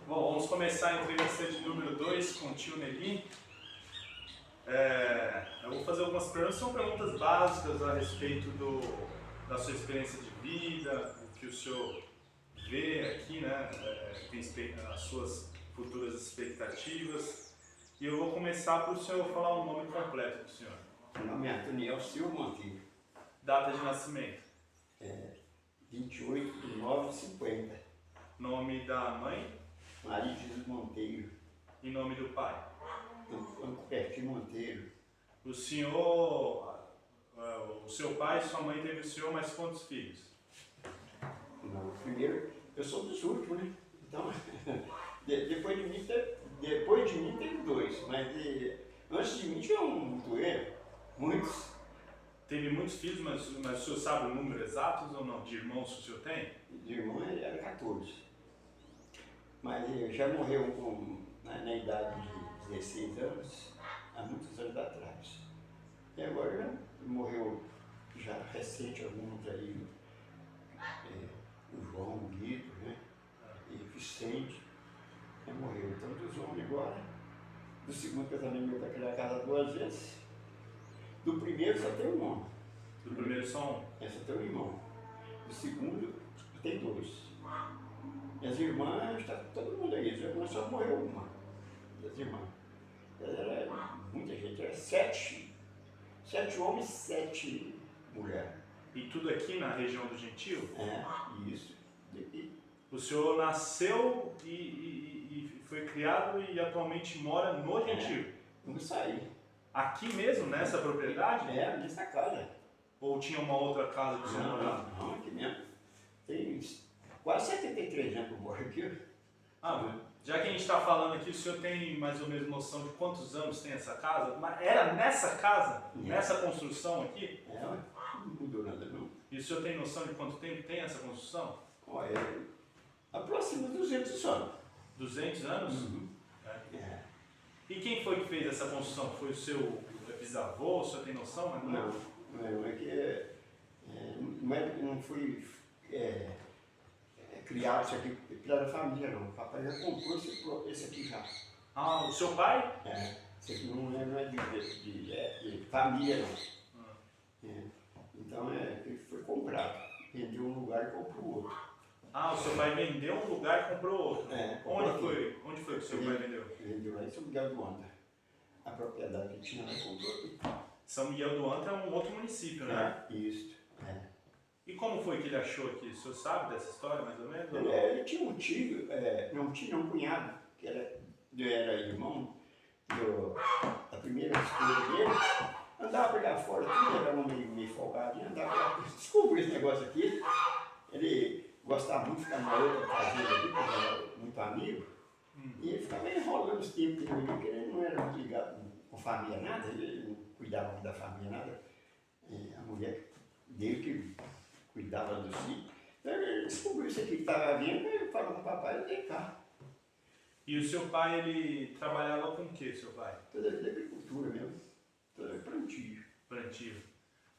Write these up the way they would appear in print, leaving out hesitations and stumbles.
Bom, vamos começar a entrevista de número 2 com o tio Neguinho. Eu vou fazer algumas perguntas, são perguntas básicas a respeito da sua experiência de vida, o que o senhor vê aqui, né? As suas futuras expectativas. E eu vou começar para o senhor falar o nome completo do senhor. Meu nome é Antoniel Silva Monteiro. Data de nascimento. 28 de 9/50. Nome da mãe Maria Jesus Monteiro. e nome do pai. Antônio Cupertino Monteiro. O senhor, o seu pai e sua mãe teve o senhor, mais quantos filhos? No primeiro, eu sou dos últimos, né? Então, depois de mim teve dois, mas antes de mim tinha muitos. Teve muitos filhos, mas o senhor sabe o número exato ou não? De irmãos que o senhor tem? De irmão era 14. Mas já morreu na idade de 16 anos, há muitos anos atrás. E agora já morreu já recente alguns aí, o João, o Guido, né? E o Vicente, já morreu. Então dos homens agora, do segundo casamento meu para criar a casa 2 vezes, do primeiro só tem um homem. Do primeiro só um? Só tem um irmão. Do segundo tem 2. E as irmãs, está todo mundo aí, as irmãs só morreu uma. Das irmãs. Era muita gente, era 7 homens, 7 mulheres. E tudo aqui na região do Gentil? Isso. O senhor nasceu e foi criado e atualmente mora no Gentil? Não saí. Aqui mesmo, nessa propriedade? Nessa casa. Ou tinha uma outra casa que o senhor morava? Não, aqui mesmo. Tem quase 73 anos que eu moro aqui. Já que a gente está falando aqui, o senhor tem mais ou menos noção de quantos anos tem essa casa? Mas era nessa casa? Nessa construção aqui? Não mudou nada não. E o senhor tem noção de quanto tempo tem essa construção? Olha, aproxima de 200 anos. 200 anos? Uhum. E quem foi que fez essa construção? Foi o seu bisavô? O senhor tem noção? Não é que não foi criado isso aqui pela família, não. O papai já comprou esse aqui já. O seu pai? Isso aqui não é de família, não. Então ele foi comprado. Vendeu um lugar e comprou outro. O seu pai vendeu um lugar e comprou outro. Onde foi que o seu pai vendeu? Vendeu lá em São Miguel do Anta. A propriedade que tinha lá comprou aqui. São Miguel do Anta é um outro município, né? Isso. E como foi que ele achou aqui? O senhor sabe dessa história, mais ou menos? Ele tinha um tio, um cunhado, que era irmão da primeira esposa dele. Andava pra lá fora, era um meio folgadinho, andava pra lá, descobriu esse negócio aqui. Ele gostava muito de ficar na outra fazenda ali, porque era muito amigo. E ele ficava enrolando os tempos dele, porque ele não era muito ligado com família nada, ele não cuidava muito da família nada. A mulher dele que cuidava do filho. Então ele descobriu isso aqui que estava vindo, ele falou com o papai, vem cá. E o seu pai, ele trabalhava com o que, seu pai? Toda a vida agricultura mesmo, toda plantio. Plantio.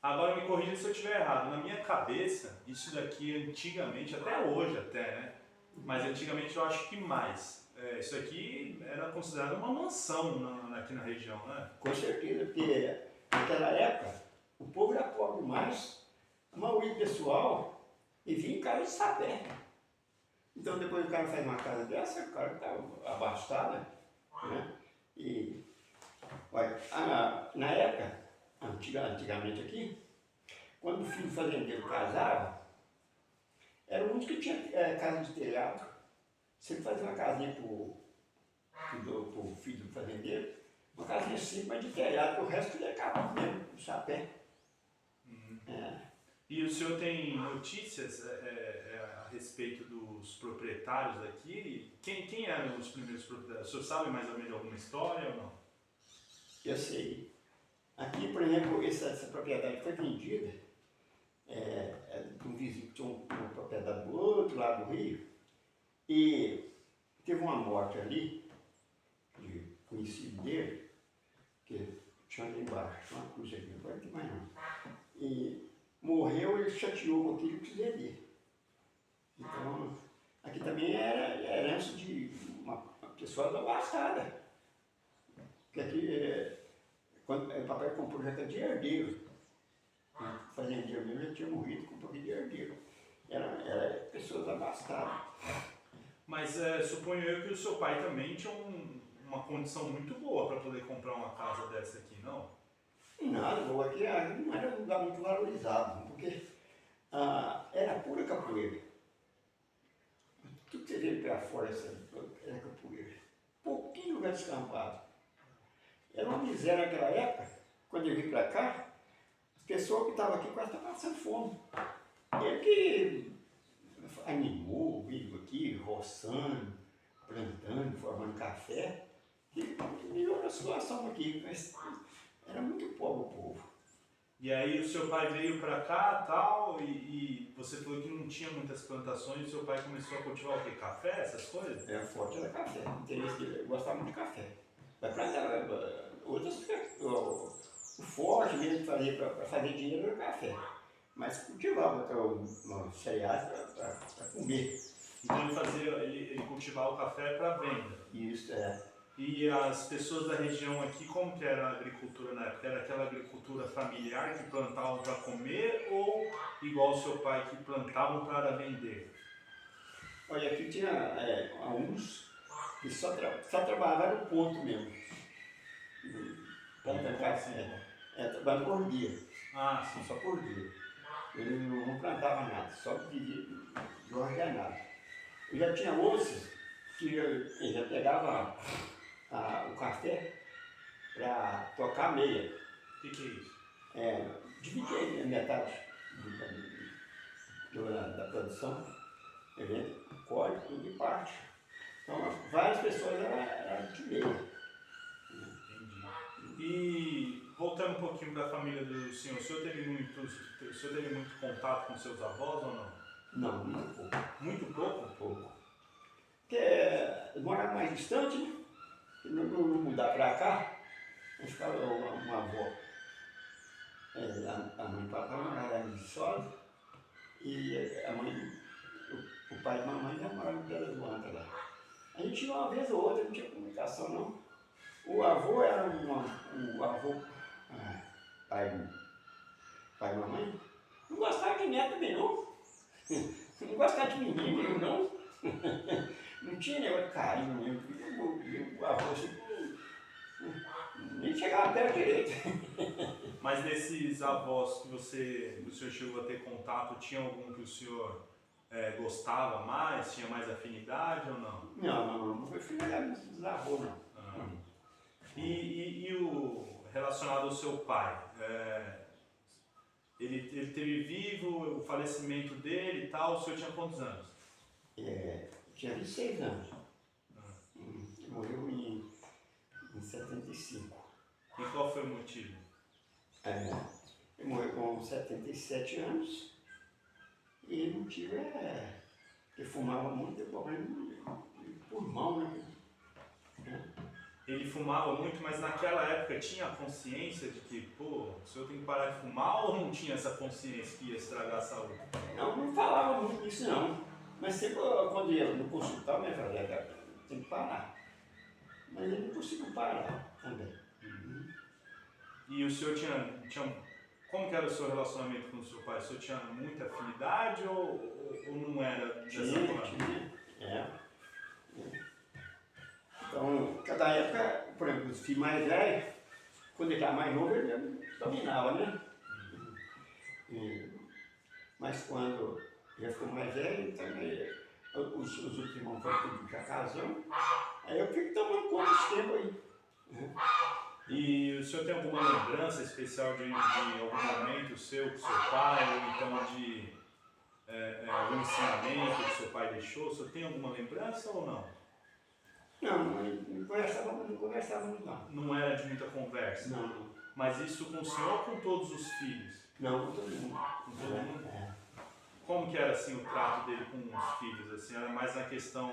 Agora me corrija se eu estiver errado. Na minha cabeça, isso daqui antigamente, até hoje né? Mas antigamente eu acho que mais. Isso aqui era considerado uma mansão aqui na região, né? Com certeza, porque naquela época o povo era pobre demais, a maioria do pessoal vivia em casa de sapé. Então depois o cara faz uma casa dessa, o cara está abastado, né? E olha, na época, antigamente aqui, quando o filho fazendeiro casava, era o único que tinha casa de telhado. Se ele fazia uma casinha pro filho do fazendeiro, uma casinha simples, mas de telhado, que o resto ele acabava mesmo, com sapé. E o senhor tem notícias a respeito dos proprietários aqui? Quem eram os primeiros proprietários? O senhor sabe mais ou menos alguma história ou não? Eu sei. Aqui, por exemplo, essa propriedade foi vendida de um vizinho que tinha uma propriedade do outro lado do rio. E teve uma morte ali, de conhecido dele, que tinha ali embaixo, uma cruz aqui, não vai ter mais não. E morreu, ele chateou com aquilo que quis vender. Então, aqui também era herança de pessoal da Bastada. Porque aqui, quando o papai comprou jaca de herdeiro, fazendo de herdeiro, já tinha morrido, comprou de herdeiro. Era pessoas abastadas. Mas suponho eu que o seu pai também tinha uma condição muito boa para poder comprar uma casa dessa aqui, não? Nada, bom, aqui não era um lugar muito valorizado, porque era pura capoeira. Tudo que você vê para fora era capoeira. Pouquinho lugar descampado. Era uma miséria naquela época, quando eu vim para cá, as pessoas que estavam aqui quase estavam passando fome. Ele que animou, vindo aqui, roçando, plantando, formando café, e melhorou a situação aqui, mas era muito pobre o povo. E aí o seu pai veio para cá tal, e você falou que não tinha muitas plantações, e o seu pai começou a cultivar o quê? Café, essas coisas? Era forte, era café, o interesse dele, eu gostava muito de café. Vai plantar outras, o forte mesmo que fazia para fazer dinheiro era café. Mas cultivava cereais para comer. Então ele cultivava o café para venda. Isso, é. E as pessoas da região aqui, como que era a agricultura na época? Era aquela agricultura familiar que plantavam para comer ou igual o seu pai que plantavam para vender? Olha, aqui tinha uns que só trabalhavam no ponto mesmo. Ponto assim? Trabalhando por dia. Ah, sim. Só por dia. Ele não plantava nada, só vivia de ordenado. Eu já tinha outros que eu já pegava o café para tocar meia. O que é isso? Dividir a metade da produção, ele colhe tudo e parte. Então, várias pessoas eram de meia. Entendi. E voltando um pouquinho para a família do senhor, o senhor teve muito contato com seus avós ou não? Não, muito pouco. Muito pouco? Pouco. Porque morava mais distante, né? Não mudar para cá, eu ficava uma avó. A mãe e o papai moravam em Viçosa e a mãe, o pai e a mamãe já moravam em Belo Horizonte lá. A gente ia uma vez ou outra, não tinha comunicação não. O avô era o avô, pai e mamãe, não gostava de neto também não. Não gostava de menino não. Não tinha negócio de carinho mesmo. E o avô nem chegava perto direito. Mas desses avós que o senhor chegou a ter contato, tinha algum que o senhor gostava mais, tinha mais afinidade ou não? Não foi filho dos avós não. E o relacionado ao seu pai? Ele teve vivo, o falecimento dele e tal, o senhor tinha quantos anos? Tinha 26 anos. Morreu em 75. E qual foi o motivo? Ele morreu com 77 anos. E o motivo que fumava muito, teve problema de pulmão, né? Ele fumava muito, mas naquela época tinha a consciência de que, o senhor tem que parar de fumar ou não tinha essa consciência que ia estragar a saúde? Não falava muito disso não. Mas sempre quando ia no consultório, minha filha, tem que parar. Mas ele não conseguiu parar também. E o senhor tinha como que era o seu relacionamento com o seu pai? O senhor tinha muita afinidade ou não era dessa forma? Tinha. Então, cada época, por exemplo, os filhos mais velhos, quando ele estava mais novo, ele dominava, né? Mas quando já ficou mais velho, então os outros irmãos foram tudo já casando, aí eu fico tomando conta desse tempo aí. E o senhor tem alguma lembrança especial de algum momento seu com seu pai, ou então de algum ensinamento que seu pai deixou? O senhor tem alguma lembrança ou não? Não conversávamos não. Não era de muita conversa? Não. Mas isso com o senhor ou com todos os filhos? Não, com todo mundo. Com todo mundo? Como que era assim o trato dele com os filhos? Assim, era mais na questão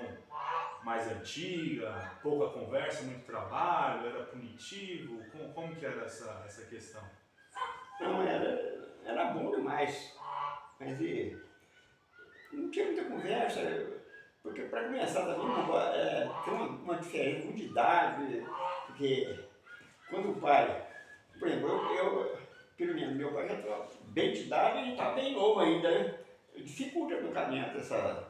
mais antiga, pouca conversa, muito trabalho, era punitivo? Como que era essa questão? Não, era bom demais. Mas não tinha muita conversa. Porque para começar também tem uma diferença muito de idade, porque quando o pai, por exemplo, pelo menos meu pai já está bem de idade e está bem novo ainda, né? Dificulta no caminhar essa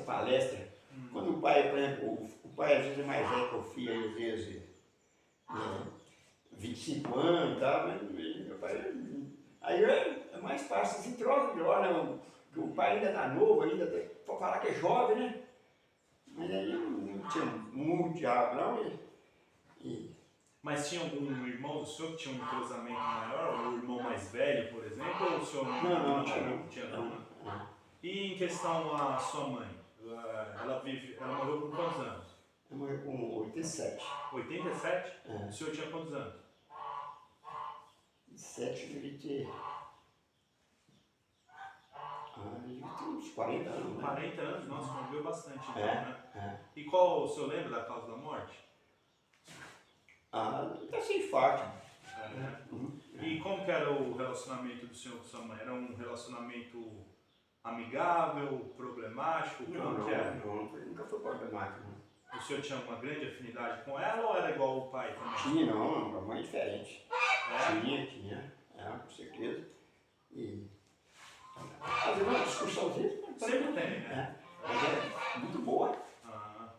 palestra. Quando o pai, por exemplo, o pai às vezes é mais velho que o filho, às vezes 25 anos e tal, mas meu pai. Aí é mais fácil, assim, troca de hora, né? O pai ainda está novo, ainda pode falar que é jovem, né? Mas aí não tinha muito diabo, não. Mas tinha algum irmão do senhor que tinha um entrosamento maior? O irmão mais velho, por exemplo? Ou o senhor Não, não. tinha não, né? E em questão a sua mãe? Ela morreu com quantos anos? Ela morreu com 87. 87? É. O senhor tinha quantos anos? 7 devia ter. Devia ter uns 40 anos, né? 40 anos? Nossa, conviveu bastante então, É, né? E qual, o senhor lembra da causa da morte? Tá sem infarto. Né? E como que era o relacionamento do senhor com sua mãe? Era um relacionamento amigável, problemático? Como que era? Nunca foi problemático, não. O senhor tinha uma grande afinidade com ela ou era igual o pai também? Tinha, não, uma mãe diferente. É? Tinha, com certeza. E às vezes uma discussãozinha. Sempre tem, né? Mas é muito boa. Ah,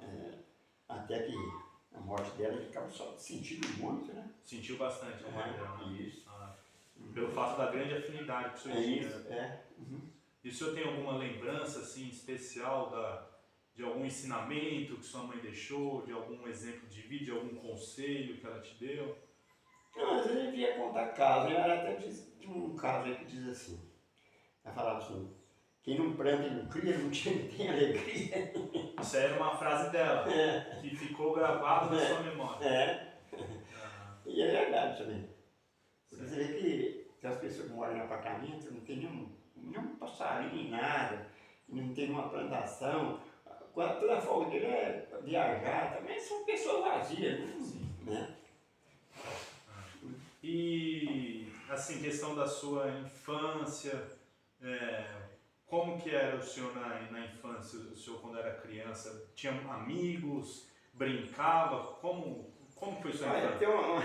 Até que a morte dela ele acaba só sentindo muito, né? sentiu bastante a mãe dela, né? Isso. Pelo fato da grande afinidade que o senhor tinha. Isso, Né? E o senhor tem alguma lembrança assim especial de algum ensinamento que sua mãe deixou, de algum exemplo de vida, de algum conselho que ela te deu? Não, mas ele devia contar casos. Ela até diz um caso aí que diz assim. Ela falava assim, quem não planta e não cria, não tem alegria. Isso aí era uma frase dela, que ficou gravada na sua memória. E é verdade também. Porque você vê que as pessoas que moram em apartamento não tem nenhum passarinho, nada, não tem uma plantação. Toda a folga dele é viajar, também são pessoas vazias, né? E, assim, questão da sua infância, como que era o senhor na infância, o senhor quando era criança? Tinha amigos, brincava? Como foi sua infância? Tem uma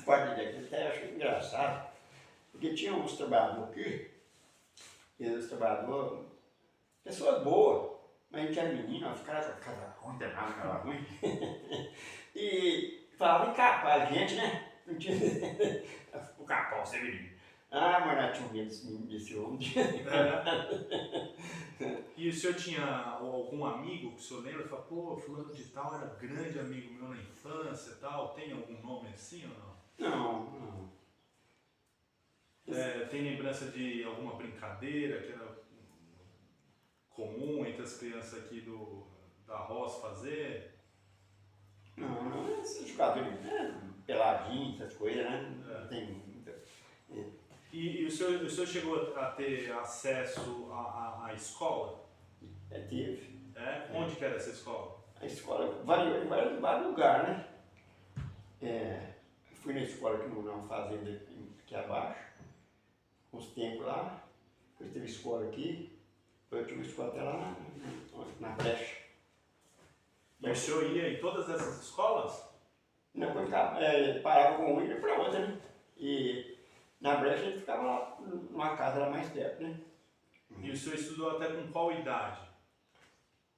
parte que eu até acho engraçado, porque tinha uns trabalhadores aqui, pessoas boas, mas a gente era menino, nós ficava com a casa condenada, ficava ruim. E falava incapaz, gente, né? Não tinha. O capão, você menino. Mas nós tínhamos medo desse homem. E o senhor tinha algum amigo que o senhor lembra? Fala, pô, fulano de tal era grande amigo meu na infância e tal. Tem algum nome assim ou não? Não. Tem lembrança de alguma brincadeira que era comum entre as crianças aqui da roça fazer? Não, esses jogadores, peladinho, essas coisas, né? Não tem muita. E o senhor chegou a ter acesso à escola? Teve. Onde que era essa escola? A escola variou em vários lugares, né? Fui na escola aqui numa fazenda aqui abaixo, uns tempos lá, depois teve escola aqui, depois eu tive escola até lá na Brecha. E o senhor ia em todas essas escolas? Não, quando parava com um e ia para outra, né? E na Brecha a gente ficava lá numa casa lá mais perto, né? E o senhor estudou até com qual idade?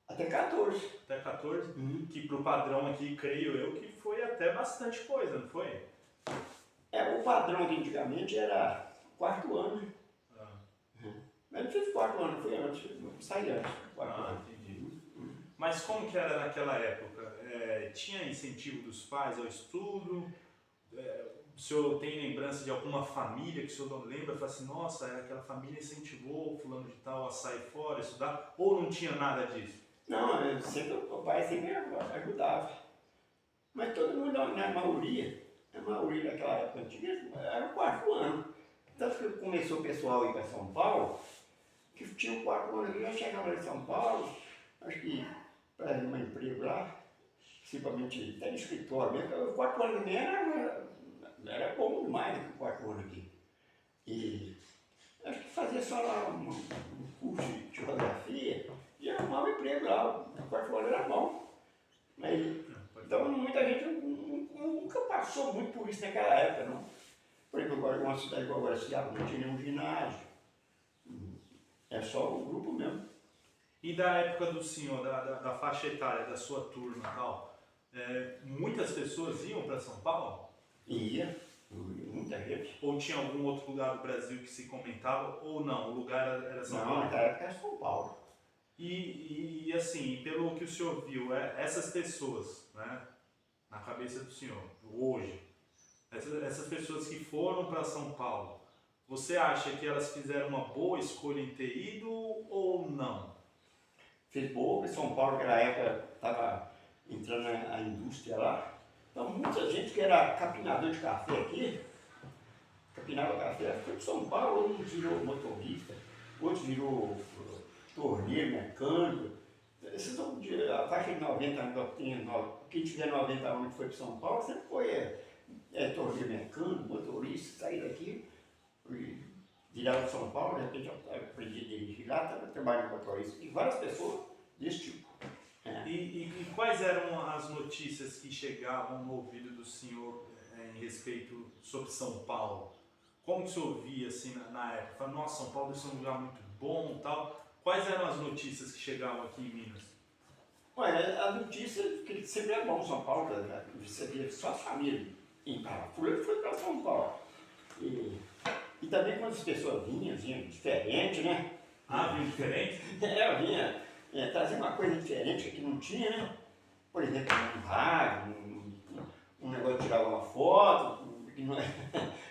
Até 14. Até 14? Que pro padrão aqui, creio eu, que foi até bastante coisa, não foi? O padrão de antigamente era 4º ano, né? Mas não fiz 4º ano, foi antes, saí antes, 4º ano. Entendi. Mas como que era naquela época? Tinha incentivo dos pais ao estudo? O senhor tem lembrança de alguma família que o senhor lembra? Fala assim, nossa, aquela família incentivou o fulano de tal a sair fora, estudar? Ou não tinha nada disso? Não, o pai sempre ajudava. Mas todo mundo, na maioria daquela época antiga, era o 4º ano. Tanto que começou o pessoal a ir para São Paulo, que tinha o 4º ano aqui, já chegava lá em São Paulo, acho que para arrumar emprego lá, principalmente até no escritório mesmo, o 4º ano também era bom demais, né, o 4º ano aqui. E acho que fazia só lá um curso de geografia e arrumava emprego lá. passou muito por isso naquela época, não? Por exemplo, agora uma cidade igual Guaraciaba não tinha nenhum ginásio. É só o grupo mesmo. E da época do senhor, da faixa etária, da sua turma e tal, muitas pessoas iam para São Paulo? Ia, muita gente. Ou tinha algum outro lugar do Brasil que se comentava, ou não, o lugar era São Não, Paulo? naquela época era São Paulo. E assim, pelo que o senhor viu, essas pessoas, né, na cabeça do senhor, hoje, essas pessoas que foram para São Paulo, você acha que elas fizeram uma boa escolha em ter ido ou não? Fez boa, porque São Paulo naquela época estava entrando a indústria lá. Então muita gente que era capinador de café aqui, capinava café, foi para São Paulo, uns virou motorista, outros virou torneiro, mecânico. Esses são a faixa de 90 anos, quem tiver 90 anos que foi para São Paulo, sempre foi torneiro mecânico, motorista, sair daqui, virava para São Paulo, de repente eu aprendi a dirigir lá, estava trabalhando com motorista, e várias pessoas desse tipo. E quais eram as notícias que chegavam no ouvido do senhor em respeito sobre São Paulo? Como que o senhor via assim na época? Falava, nossa, São Paulo deve ser um lugar muito bom e tal. Quais eram as notícias que chegavam aqui em Minas? Olha, a notícia que sempre é bom São Paulo, você via só as famílias em Carafura foi para São Paulo. E também quando as pessoas vinham diferente, né? Ah, vinham diferente? Vinha trazer uma coisa diferente que aqui não tinha, né? Por exemplo, um rádio, um negócio de tirar uma foto, que não é.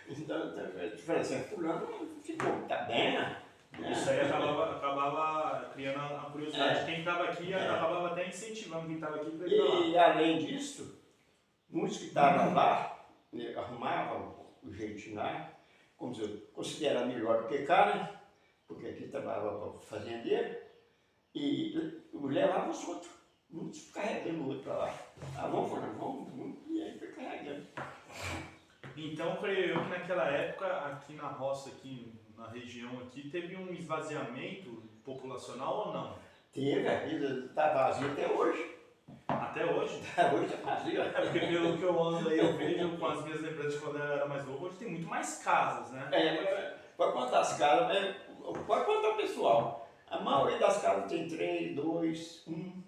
Então, a diferença é fulano ficou, tá bem, né? Isso aí acabava criando a curiosidade. Quem estava aqui acabava até incentivando quem estava aqui para ir pra lá. E além disso, muitos que estavam lá arrumavam o jeitinho lá, como se eu considerasse melhor do que cá, né? Porque aqui trabalhava para o fazendeiro, e levava os outros, muitos carregando o outro para lá. Ah, vamos, e aí foi carregando. Então, creio eu que naquela época, aqui na roça, aqui na região aqui, teve um esvaziamento populacional ou não? Teve, a vida está vazia até hoje. Até hoje? Até hoje está vazia. É porque pelo que eu ando aí, eu vejo com as minhas lembranças de quando eu era mais novo, hoje tem muito mais casas, né? Pode contar as casas, pode contar o pessoal. A maioria das casas tem 3, 2, 1.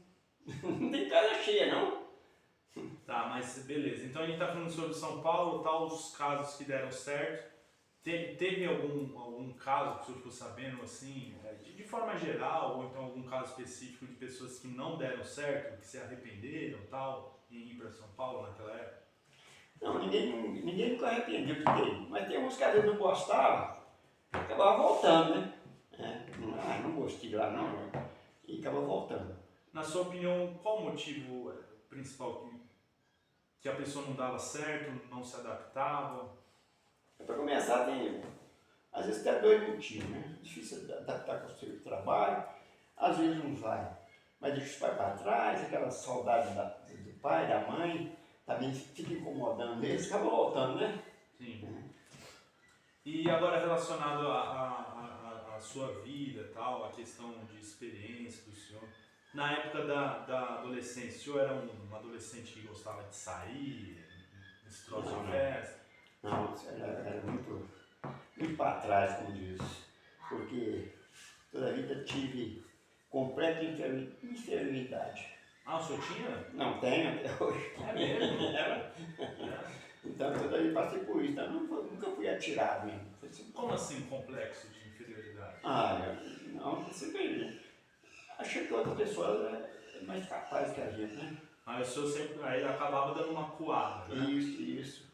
Não tem casa cheia, não. Tá, mas beleza. Então a gente tá falando sobre São Paulo, tal, os casos que deram certo. Teve algum caso que o senhor ficou sabendo, assim, de forma geral, ou então algum caso específico de pessoas que não deram certo, que se arrependeram, tal, em ir para São Paulo naquela época? Não, ninguém nunca arrependeu de ter ido. Mas tem uns que às vezes não gostavam, acabava voltando, né? Não gostei de lá não, né? E acaba voltando. Na sua opinião, qual o motivo principal que a pessoa não dava certo, não se adaptava? Para começar, tem às vezes até 2 motivos, né? Difícil adaptar com o seu trabalho, às vezes não vai. Mas deixa os pais para trás, aquela saudade do pai, da mãe, também fica incomodando eles, acaba voltando, né? Sim. E agora relacionado à sua vida, tal, a questão de experiência do senhor, na época da adolescência, o senhor era um adolescente que gostava de sair, esse troço de festa? Não, era muito para trás, como diz, porque toda a vida tive completa inferioridade. Ah, o senhor tinha? Não tenho até hoje. É mesmo? Então toda a vida passei por isso, então nunca fui atirado mesmo. Como assim complexo de inferioridade? Não, sempre achei que outra pessoa é mais capaz que a gente, né? Mas o senhor sempre aí acabava dando uma coada, né? Isso.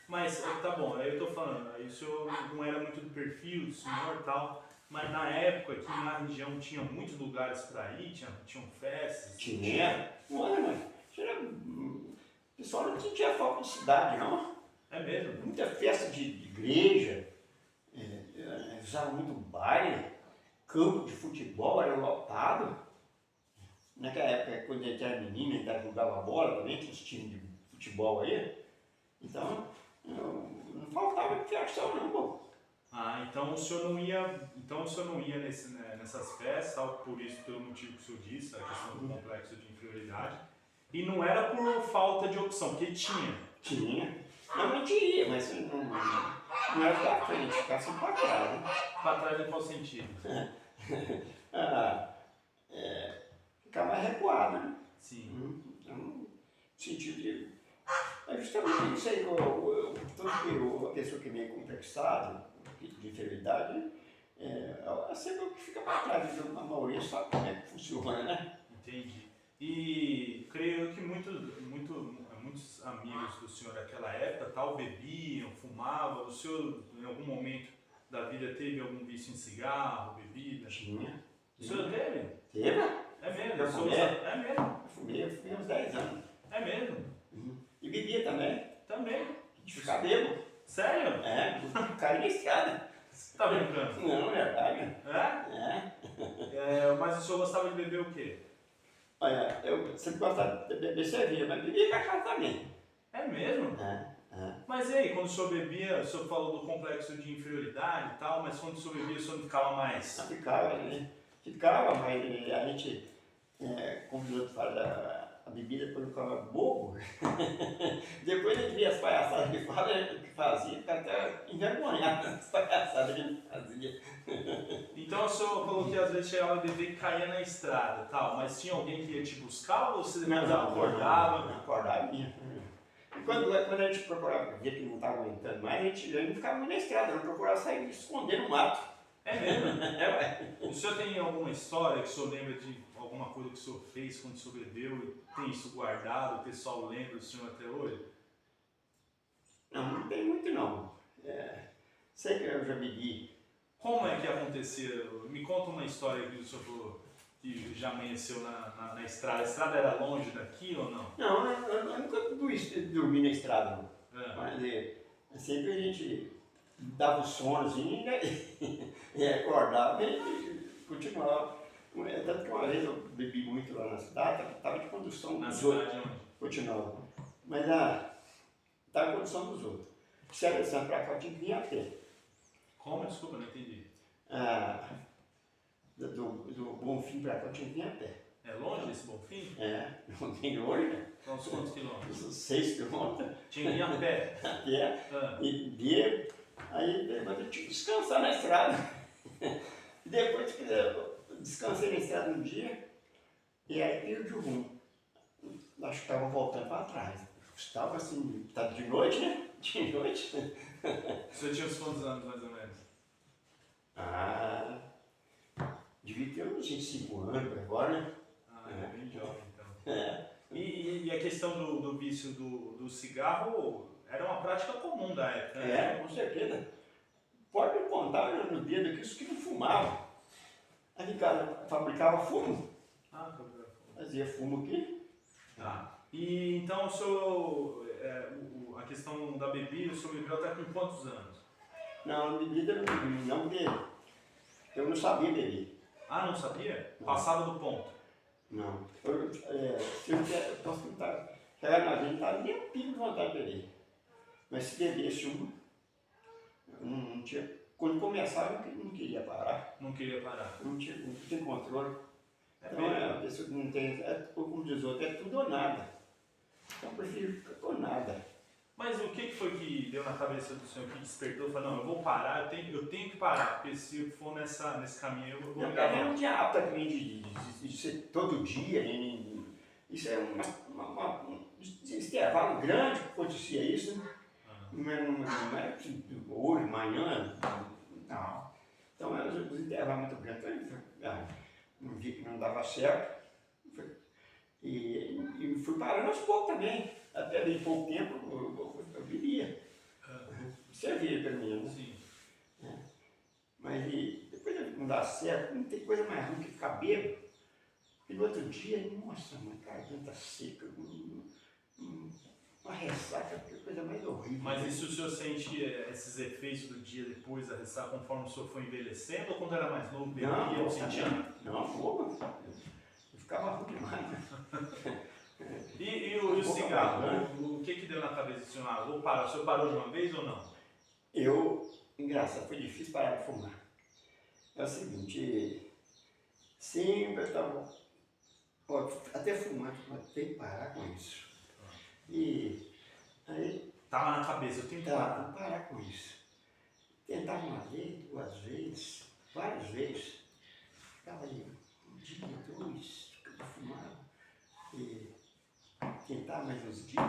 Mas tá bom, aí eu tô falando, aí o senhor não era muito do perfil do senhor e tal, mas na época aqui na região tinha muitos lugares para ir, tinham festas? Tinha? Olha, mas o pessoal não tinha falta de cidade, não. É mesmo? Muita festa de igreja, usava muito baile, campo de futebol era lotado. Naquela época, quando a gente era menino, a gente jogava bola também, tinha uns times de futebol aí. Então, não faltava fiação não, pô. Ah, então o senhor não ia nessas festas, tal, por isso, pelo motivo que o senhor disse, a questão do complexo de inferioridade. E não era por falta de opção, porque tinha. Tinha. Não, a gente ia, mas não era pra frente, ficava assim pra trás, né? Para trás em qual sentido? Ah, ficava mais recuado, né? Sim. Então, no sentido de. É justamente isso aí, tanto que a pessoa que vem complexada, de inferioridade, ela sempre fica para trás, a maioria sabe como é que funciona, né? Entendi. E creio que muitos amigos do senhor naquela época tal bebiam, fumavam. O senhor, em algum momento da vida, teve algum vício em cigarro, bebida? Tinha. O senhor teve? Teve? É mesmo? Eu O senhor fumei. É mesmo? Eu fumei uns 10 anos. É mesmo? E bebia também, também. de ficar bêbado. Sério? Caí na estrada. Você tá brincando? Não, é verdade. Mas o senhor gostava de beber o quê? Olha, eu sempre gostava de beber cerveja, mas bebia cachaça também. É mesmo? Mas e aí, quando o senhor bebia, o senhor falou do complexo de inferioridade e tal, mas quando o senhor bebia, o senhor não ficava mais... Ficava, né? Ficava, mas a gente, como os outros falam, a bebida depois ficava bobo. Depois a gente via as palhaçadas que fazia, ficava até envergonhado das palhaçadas que ele fazia. Então o senhor falou que às vezes chegava a beber e caía na estrada e tal, mas tinha alguém que ia te buscar ou você depois acordava? Não, acordava e ia. E quando a gente procurava ver que não estava aguentando mais, a gente não ficava muito na estrada, não procurava sair e esconder no mato. É mesmo? O senhor tem alguma história que o senhor lembra de alguma coisa que o senhor fez quando o senhor bebeu e tem isso guardado, o pessoal lembra do senhor até hoje? Não tem muito não. Sei que eu já bebi. Como é que acontecia? Me conta uma história que o senhor falou que já amanheceu na estrada. A estrada era longe daqui ou não? Não, eu nunca dormi na estrada não. Mas sempre a gente dava um sonozinho, né? E acordava e continuava. Tanto que uma vez eu bebi muito lá na cidade, estava de condução Na dos cidade outros. onde? Continuava. Mas estava de condução dos outros. Se era assim para cá, eu tinha que vir a pé. Como? Desculpa, não entendi. Do Bonfim para cá, eu tinha que vir a pé. É longe esse Bonfim? Não tem longe, né? Então, uns quantos quilômetros? 6 quilômetros. Tinha que ir a pé. A pé. E bebo. Aí depois eu tinha que descansar na estrada. E depois que eu descansei na estrada um dia, e aí perdi o rumo. Acho que estava voltando para trás. Estava assim, estava de noite, né? De noite. O senhor tinha uns quantos anos mais ou menos? Devia ter uns 25 anos agora, né? É bem jovem então. E a questão do vício do cigarro era uma prática comum da época, né? Com certeza. Pode contar no dedo aqui os que não fumavam. Aqui em casa fabricava fumo. Fazia fumo aqui. Tá. E então o senhor, a questão da bebida, o senhor bebeu até com quantos anos? Não, bebida não, porque eu não sabia beber. Não sabia? Passava do ponto? Não. Se eu posso contar, chegar na gente, não estava nem um pingo de vontade de beber. Mas se bebesse uma, não tinha. Quando começava, eu não queria parar. Não queria parar. Não tinha controle. Então a pessoa que não tem, como diz o outro, é tudo ou nada. Então eu prefiro ficar com nada. Mas o que foi que deu na cabeça do senhor que despertou? Falou, não, eu vou parar, eu tenho que parar, porque se eu for nesse caminho eu vou me Eu não tinha hábito também de ser todo dia. Isso é um intervalo grande que acontecia isso, né? Não é hoje, amanhã, não. Então eram os intervalos muito grandes. Então, eu vi que não dava certo e fui parando aos poucos também. Até bem pouco tempo eu bebia. Servia pelo menos. Sim. Mas depois não dá certo, não tem coisa mais ruim que ficar bêbado. E no outro dia, nossa, uma garganta seca, uma ressaca, que coisa mais horrível. Mas e se o senhor sente esses efeitos do dia depois da ressaca, conforme o senhor foi envelhecendo, ou quando era mais novo, bebia, eu sentia? Não, eu ficava ruim demais. E o cigarro, o que deu na cabeça do senhor? Vou parar. O senhor parou de uma vez ou não? Engraçado, foi difícil parar de fumar. É o seguinte, sempre eu estava, até fumar, tem que parar com isso. E Aí, Tava na cabeça, eu tenho que tá, vou parar. parar com isso. Tentava uma vez, 2 vezes, várias vezes. Ficava aí 1 dia, 2, fumava. E tentava mais uns dias.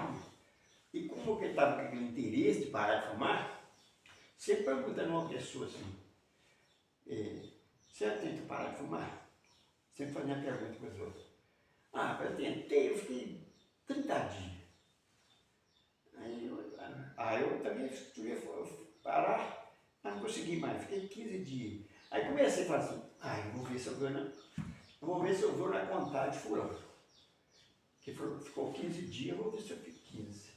E como que ele estava com aquele interesse de parar de fumar, sempre perguntando a uma pessoa assim, você tenta parar de fumar? Sempre fazia a pergunta para os outros. Ah, eu tentei, eu fiquei 30 dias. Aí eu também queria parar, mas não consegui mais, fiquei 15 dias. Aí comecei a falar assim, eu vou ver se eu vou na contagem de fulano. Que ficou 15 dias, eu vou ver se eu fico 15.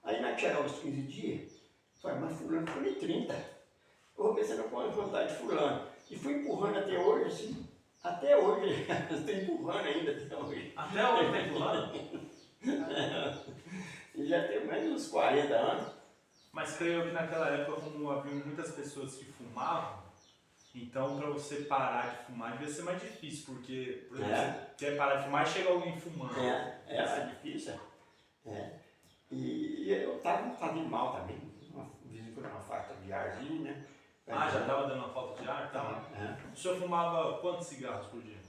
Aí na que chegava os 15 dias, eu falei, mas fulano ficou em 30. Eu vou ver se eu não ponho contagem de fulano. E fui empurrando até hoje, assim, até hoje, estou empurrando ainda até hoje. Até hoje tá empurrando? E já tem mais de uns 40 anos. Mas creio que naquela época, como havia muitas pessoas que fumavam, então para você parar de fumar devia ser mais difícil, porque, por exemplo, você quer parar de fumar e chega alguém fumando. Era difícil. E eu estava fazendo mal também, de vez em quando uma falta de arzinho, né? Já estava dando uma falta de ar? Tá. O senhor fumava quantos cigarros por dia?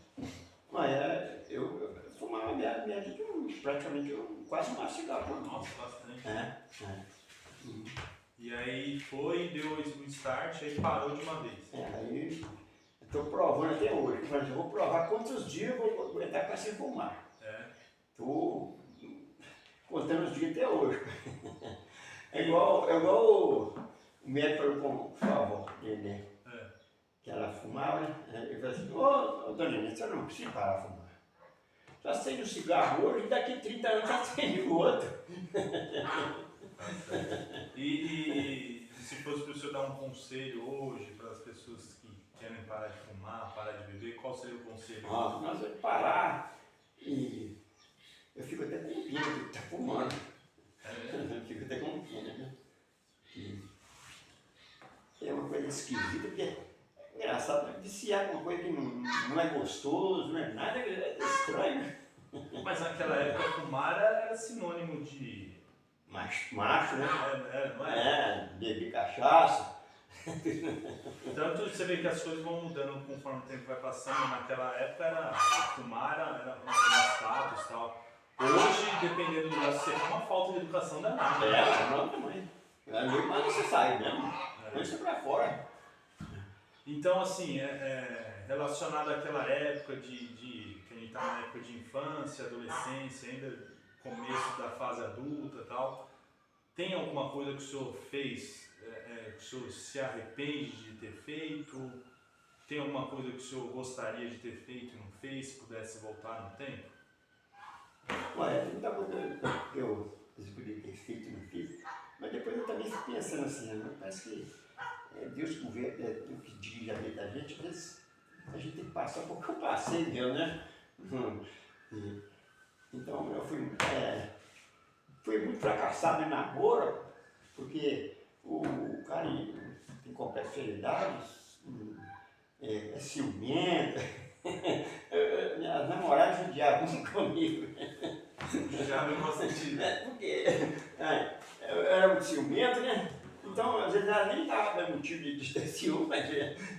Eu fumava praticamente quase um cigarro por dia. Nossa, bastante. E aí foi, deu o start, aí parou de uma vez. Aí estou provando até hoje. Eu vou provar quantos dias eu vou aguentar para sem fumar. Estou contando os dias até hoje. É igual o médico falou com a avó dele, né? Que ela fumava, né? Ele falou assim, ô dona Inês, você não precisa parar de fumar. Já acende um cigarro hoje e daqui a 30 anos já acende o outro. E se fosse para o senhor dar um conselho hoje para as pessoas que querem parar de fumar, parar de beber, qual seria o conselho? Nós vamos parar e eu fico até com pena de estar fumando. Eu fico até com pena, né? É uma coisa esquisita, porque é engraçado, viciar com uma coisa que não é gostoso, não é nada, é estranho. Mas naquela época fumar era sinônimo de... Macho, né? Não é? Beber cachaça. Tanto você vê que as coisas vão mudando conforme o tempo vai passando. Naquela época fumar era um status e tal. Hoje, dependendo do lugar, você tem uma falta de educação danada. Não também. Mas você sai mesmo. Põe você pra fora. Então, assim, relacionado àquela época que a gente está na época de infância, adolescência, ainda começo da fase adulta e tal, tem alguma coisa que o senhor fez, que o senhor se arrepende de ter feito? Tem alguma coisa que o senhor gostaria de ter feito e não fez, se pudesse voltar no tempo? Tem muita coisa que eu poderia ter feito e não fiz, mas depois eu também fico pensando assim, parece que Deus que dirige a vida da gente, às vezes a gente tem que passar por que eu passei mesmo, né? Então eu fui muito fracassado em namoro, porque o cara tem complexo de seriedades, é ciumento. Minhas namoradas judiavam comigo. Já no mau sentido. Porque eu era muito ciumento, né? Então, às vezes ela nem estava dando motivo de ter ciúme, mas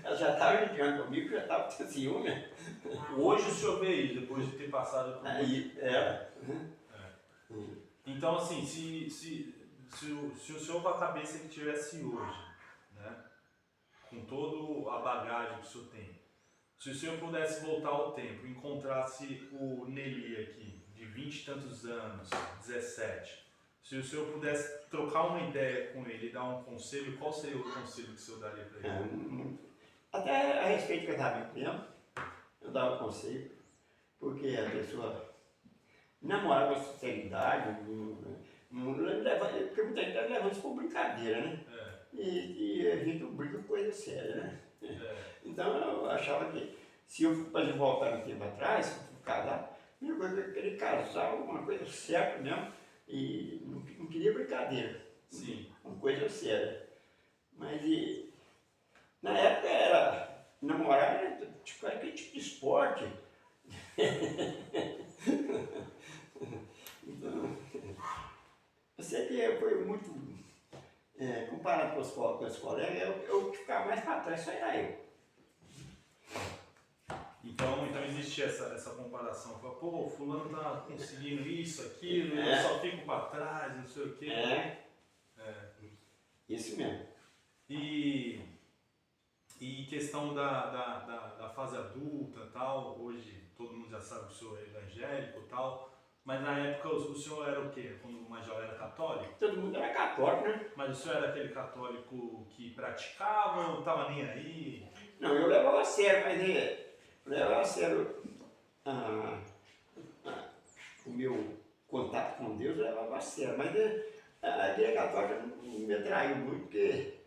ela já estava judiando comigo, já estava com ciúme. Hoje o senhor vê isso, depois de ter passado por Então, assim, se o senhor com a cabeça que tivesse hoje, né, com toda a bagagem que o senhor tem, se o senhor pudesse voltar ao tempo, encontrasse o Nelly aqui, de 20 e tantos anos, 17, se o senhor pudesse trocar uma ideia com ele e dar um conselho, qual seria o conselho que o senhor daria para ele? Até a respeito do casamento mesmo, eu dava conselho, porque a pessoa namorava com sinceridade, porque muita gente leva isso por brincadeira, né? E a gente brinca com coisa séria, né? Então eu achava que se eu fosse voltar um tempo atrás, se eu casar, a primeira coisa que eu queria casar, uma coisa certa mesmo, e não queria brincadeira. Sim. Uma coisa séria. Mas na época era namorar, era tipo aquele tipo de esporte. Então, você comparado com os colegas, eu ficava mais para trás, só era eu. Então existia essa comparação. Fala, pô, fulano tá conseguindo isso, aquilo, eu só fico para trás, não sei o quê. Isso mesmo. E questão da fase adulta e tal, hoje todo mundo já sabe que o senhor é evangélico e tal, mas na época o senhor era o quê? Quando o Major era católico? Todo mundo era católico, né? Mas o senhor era aquele católico que praticava ou não estava nem aí? Não, eu levava a sério, mas eu levava a sério o meu contato com Deus, eu levava a sério, mas a igreja católica não me atraiu muito, porque,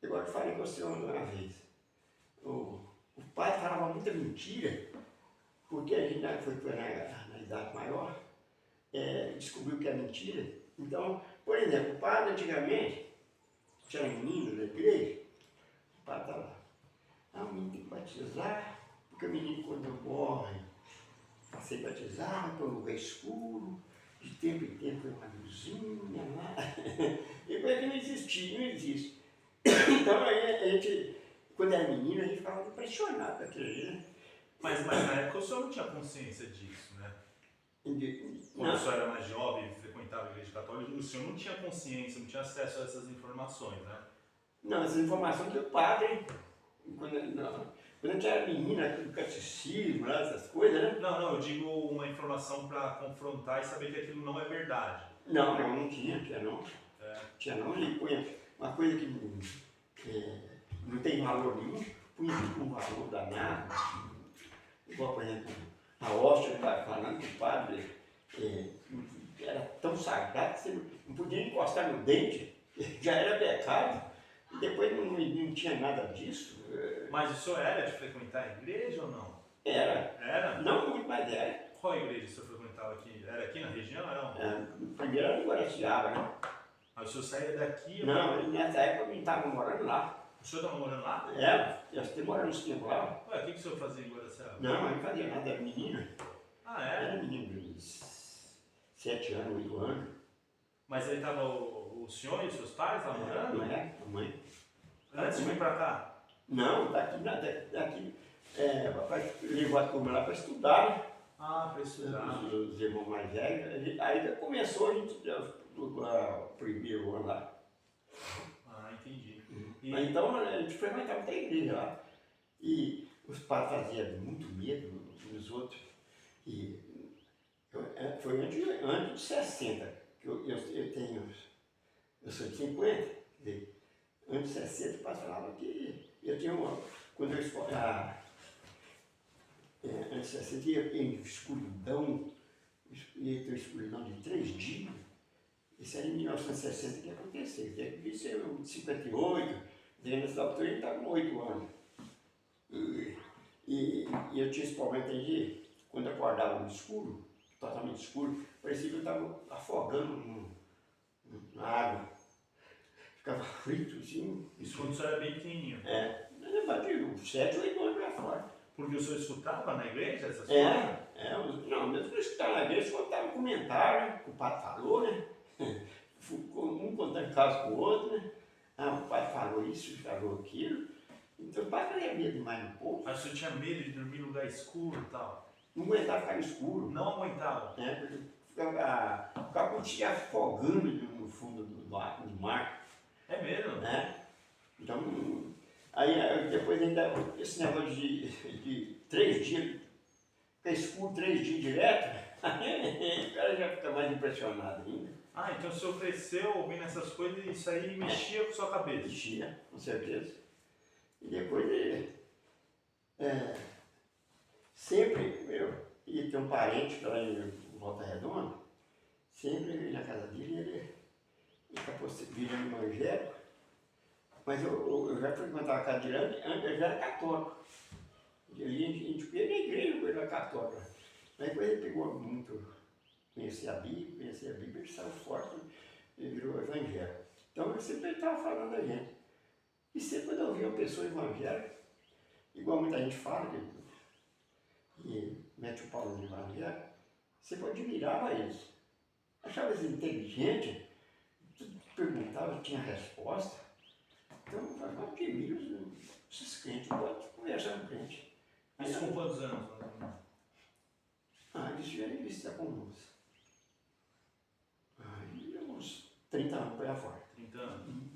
igual eu falei com o senhor uma vez, o pai falava muita mentira, porque a gente foi na idade maior, descobriu que é mentira. Então, por exemplo, o padre antigamente, tinha menino da igreja, o padre estava lá, o menino tem que batizar, porque o menino quando morre, para ser batizado, para um lugar escuro, de tempo em tempo foi uma luzinha lá, e coisa que não existia, não existe. Então aí a gente, quando era menino, a gente ficava impressionado com aquilo, né? Mas na época o senhor não tinha consciência disso, né? Quando o senhor era mais jovem, frequentava a igreja católica, o senhor não tinha consciência, não tinha acesso a essas informações, né? Não, essas informações que o padre, quando a gente era menina, do catecismo, lá, essas coisas, né? Não, eu digo uma informação para confrontar e saber que aquilo não é verdade. Não tinha não. Tinha não, ele punha uma coisa que não tem valor nenhum, punha um valor danado. Igual, por exemplo, a hóstia, ele estava falando que o padre era tão sagrado que você não podia encostar no dente, já era pecado, e depois não tinha nada disso. Mas o senhor era de frequentar a igreja ou não? Era. Era? Não muito, mas era. Qual igreja o senhor frequentava aqui? Era aqui na região ou não? Primeiro era em Guaraciaba, né? Aí o senhor saía daqui? Não, nessa época eu não estava morando lá. O senhor estava morando lá? Eu fiquei morando uns tempos lá. Ué, o que o senhor fazia em Guaraciaba? Não, eu não fazia nada, era menina. Ah, é? Era menino de 7 anos, 8 anos. Mas aí estava o senhor e os seus pais lá morando? A mãe. Antes de vir para cá? Não, daqui papai levou a turma lá para estudar, né? Ah, para estudar. Os irmãos mais velhos. Aí começou a gente, o primeiro ano lá. Ah, entendi. Mas então a gente frequentava até a igreja lá. E os pais faziam muito medo nos outros. E foi antes de 60, que eu tenho. Eu sou de 50, quer dizer, antes de 60 o pai falava que eu tinha uma. Quando eu antes de 60 ia ter escuridão, ia ter escuridão de 3 dias. Isso era em 1960 que aconteceu. Isso é em 58, nessa altura ele estava com 8 anos. E eu tinha esse problema de quando eu acordava no escuro, totalmente escuro, parecia que eu estava afogando na água. Ficava frito assim. Isso quando o senhor era bem pequenininho? De 7 ou 8 anos para fora. Porque o senhor escutava na igreja essas coisas? Não, mesmo que eu escutava na igreja, contava um comentário, que o padre falou, né? Um contando caso com o outro, né? O padre falou isso, falou aquilo. Então o padre fazia medo demais no povo. Mas o senhor tinha medo de dormir em lugar escuro e tal? Não aguentava ficar no escuro. Não aguentava? Porque ficava como se afogando no fundo do mar. É mesmo? Então, aí depois ainda, esse negócio de 3 dias, ficar escuro 3 dias direto, aí o cara já fica mais impressionado ainda. Ah, então o senhor cresceu ouvindo essas coisas e isso aí mexia com sua cabeça? Mexia, com certeza. E depois sempre eu ia ter um parente lá em Volta Redonda, sempre eu ia na casa dele ele acabou virando evangélico, mas eu já frequentava a casa dele antes, eu já era católico. A gente ia na igreja, eu era católico. Mas depois ele pegou muito, conhecia a Bíblia, ele saiu forte e virou evangélico. Então eu sempre estava falando da gente. E sempre quando eu via uma pessoa evangélica, igual muita gente fala, que mete o pau no evangelho, sempre admirava eles. Achava eles inteligentes, tudo perguntava, tinha resposta. Então, eu admiro esses crentes, eu gosto de conversar com crente. Isso com quantos anos, mais ou menos? Eles vieram visitar conosco. Aí, uns 30 anos para fora. 30 anos.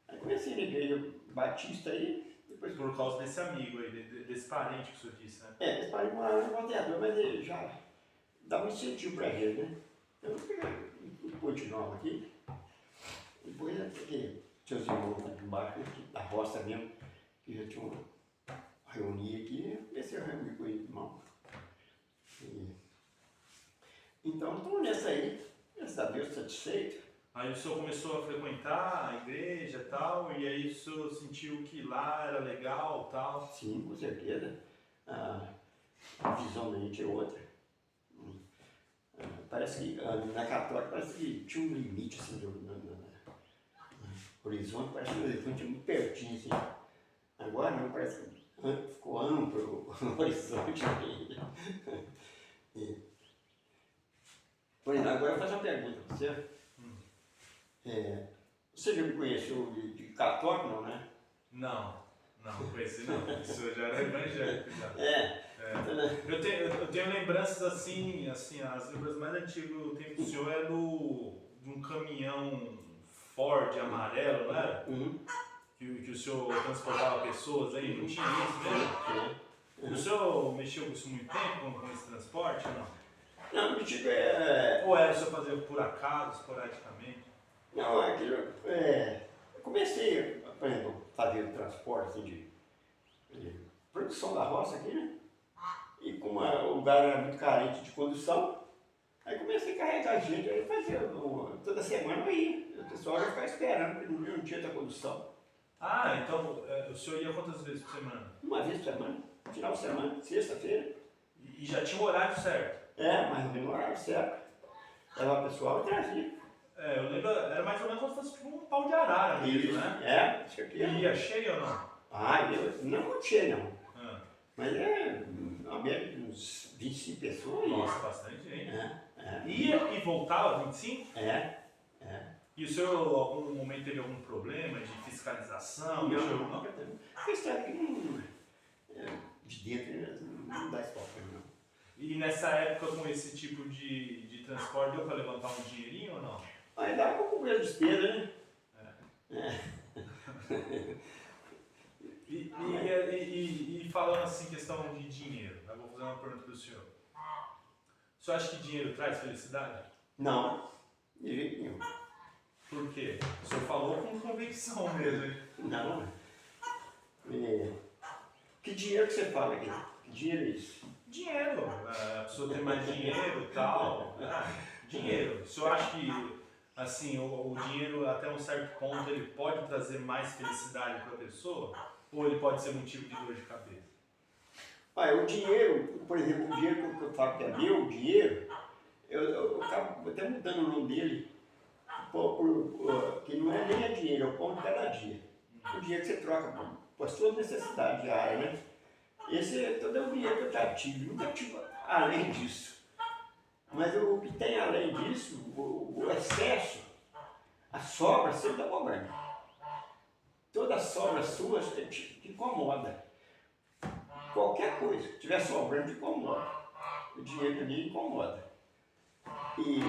Aí comecei na igreja batista aí, depois... Por causa desse amigo aí, desse parente que o senhor disse, né? Esse pai morava no Monteador, mas ele já dava um incentivo para ele, né? Então, eu peguei um ponte nova aqui, depois aquele seus irmãos aqui embaixo, da roça mesmo, que já tinha uma reunia aqui, eu comecei a reunir com o irmão. Então, estou nessa aí, graças a Deus, satisfeito. Aí o senhor começou a frequentar a igreja e tal, e aí o senhor sentiu que lá era legal e tal? Sim, com certeza. A visão da gente é outra. Parece que na católica parece que tinha um limite assim, no horizonte, parece que o horizonte é muito pertinho assim. Agora não, parece que ficou amplo o horizonte. Por exemplo, agora eu faço uma pergunta para você. Você já me conheceu de católico, não, né? Não conheci não. O senhor já era evangélico já. Eu tenho lembranças assim, as lembranças mais antigas que eu tenho do senhor é de um caminhão Ford amarelo, não era? Que o senhor transportava pessoas aí, não tinha isso mesmo? O senhor mexeu com isso muito tempo, com esse transporte ou não? Não, tipo, Ou era o senhor fazer por acaso, esporadicamente? Não, aquilo, eu comecei, por exemplo, fazer o transporte assim, de produção da roça aqui, né? E como o lugar era muito carente de condução, aí comecei a carregar gente, aí fazia, toda semana eu ia. O pessoal ia ficar esperando, porque não tinha da condução. Então o senhor ia quantas vezes por semana? Uma vez por semana, final de semana, sexta-feira. E já tinha o horário certo? Mais ou menos no horário certo. Levava o pessoal e trazia. Eu lembro, era mais ou menos como se fosse tipo um pau de arara mesmo, né? Isso aqui. E ia cheio ou não? Não muito cheio não. Mas na média de uns 25 pessoas. Nossa, bastante gente. Ia e voltava 25? E o senhor, em algum momento, teve algum problema de fiscalização? Não. Porque isso aqui de dentro não dá espaço para mim, não. E nessa época, com esse tipo de transporte, deu para levantar um dinheirinho ou não? Aí dá para cobrir a despesa, né? E falando assim, questão de dinheiro, eu vou fazer uma pergunta para o senhor. O senhor acha que dinheiro traz felicidade? Não, de jeito nenhum. Por quê? O senhor falou com convicção mesmo, hein? Não. Que dinheiro que você fala aqui? Que dinheiro é isso? Dinheiro. A pessoa tem mais dinheiro e tal. Dinheiro. O senhor acha que assim, o dinheiro até um certo ponto ele pode trazer mais felicidade para a pessoa? Ou ele pode ser motivo de dor de cabeça? O dinheiro, por exemplo, o dinheiro que eu falo que é meu, o dinheiro, eu acabo até mudando o nome dele, que não é nem dinheiro, é o pão de cada dia. O dinheiro que você troca por suas necessidades diárias, né? Esse todo é o dinheiro que eu já tive, nunca tive além disso. Mas o que tem além disso, o excesso, a sobra sempre dá problema. Toda sobra sua te incomoda. Qualquer coisa que estiver sobrando te incomoda. O dinheiro ali incomoda. E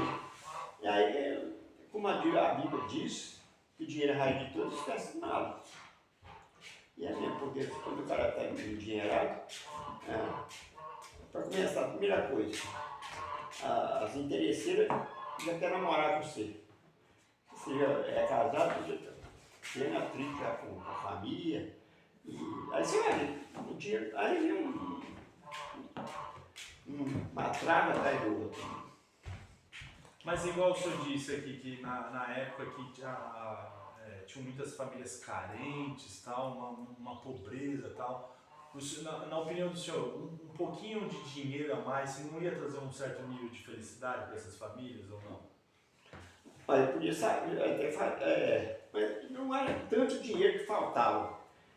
aí, como a Bíblia diz, que o dinheiro é raiz de todos os peças malas. E é mesmo, porque quando o cara está endinheirado, para começar, a primeira coisa, as interesseiras já querem namorar com você. Você já é casado, você já tem atrito já com a família. E aí você vai ver, um dia, aí vem uma trava atrás do outro. Mas igual o senhor disse aqui, que na época que tinham muitas famílias carentes, tal, uma pobreza e tal, na opinião do senhor, um pouquinho de dinheiro a mais não ia trazer um certo nível de felicidade para essas famílias ou não? Olha, podia saber, mas não era tanto dinheiro que faltava.